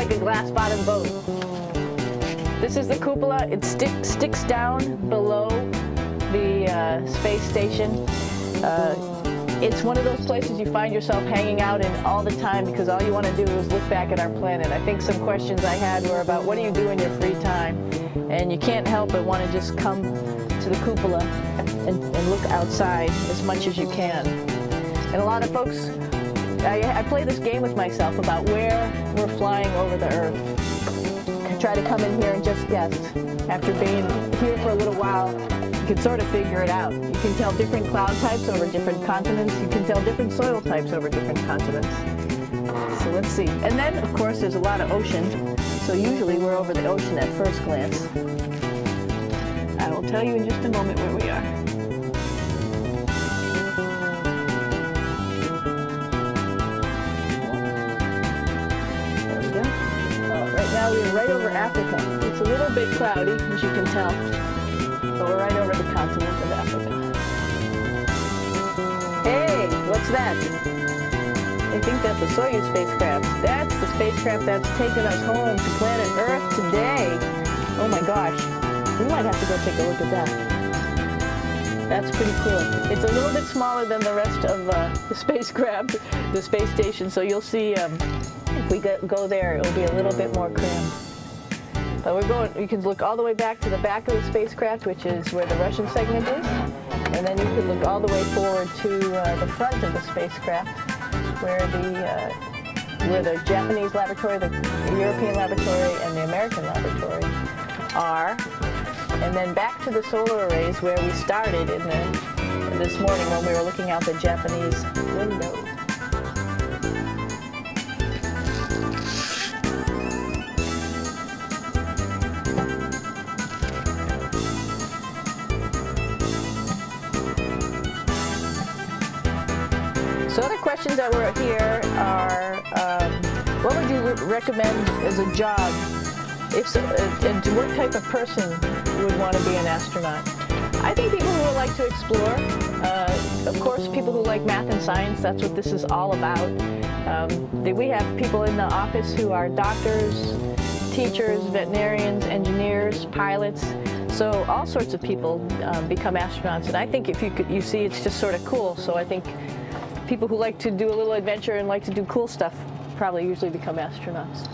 like a glass-bottom boat. This is the cupola. It sticks down below the space station. It's one of those places you find yourself hanging out in all the time because all you want to do is look back at our planet. I think some questions I had were about what do you do in your free time? And you can't help but want to just come to the cupola and look outside as much as you can. And a lot of folks, I play this game with myself about where we're flying over the Earth. I try to come in here and just guess. After being here for a little while, you can sort of figure it out. You can tell different cloud types over different continents. You can tell different soil types over different continents. So let's see. And then, of course, there's a lot of ocean. So usually we're over the ocean at first glance. I will tell you in just a moment where we are. There we go. Right now we're right over Africa. It's a little bit cloudy, as you can tell. But we're right over the continent of Africa. Hey, what's that? I think that's a Soyuz spacecraft. That's the spacecraft that's taken us home to planet Earth today. Oh my gosh. We might have to go take a look at that. That's pretty cool. It's a little bit smaller than the rest of the spacecraft, the space station, so you'll see if we go there, it'll be a little bit more crammed. But we're going, you can look all the way back to the back of the spacecraft, which is where the Russian segment is. And then you can look all the way forward to the front of the spacecraft, where the Japanese laboratory, the European laboratory, and the American laboratory are. And then back to the solar arrays where we started this morning when we were looking out the Japanese window. So other questions that were here are, what would you recommend as a job, and what type of person would want to be an astronaut? I think people who would like to explore, of course people who like math and science, that's what this is all about. We have people in the office who are doctors, teachers, veterinarians, engineers, pilots. So all sorts of people become astronauts, and I think if you see it's just sort of cool, so I think people who like to do a little adventure and like to do cool stuff probably usually become astronauts.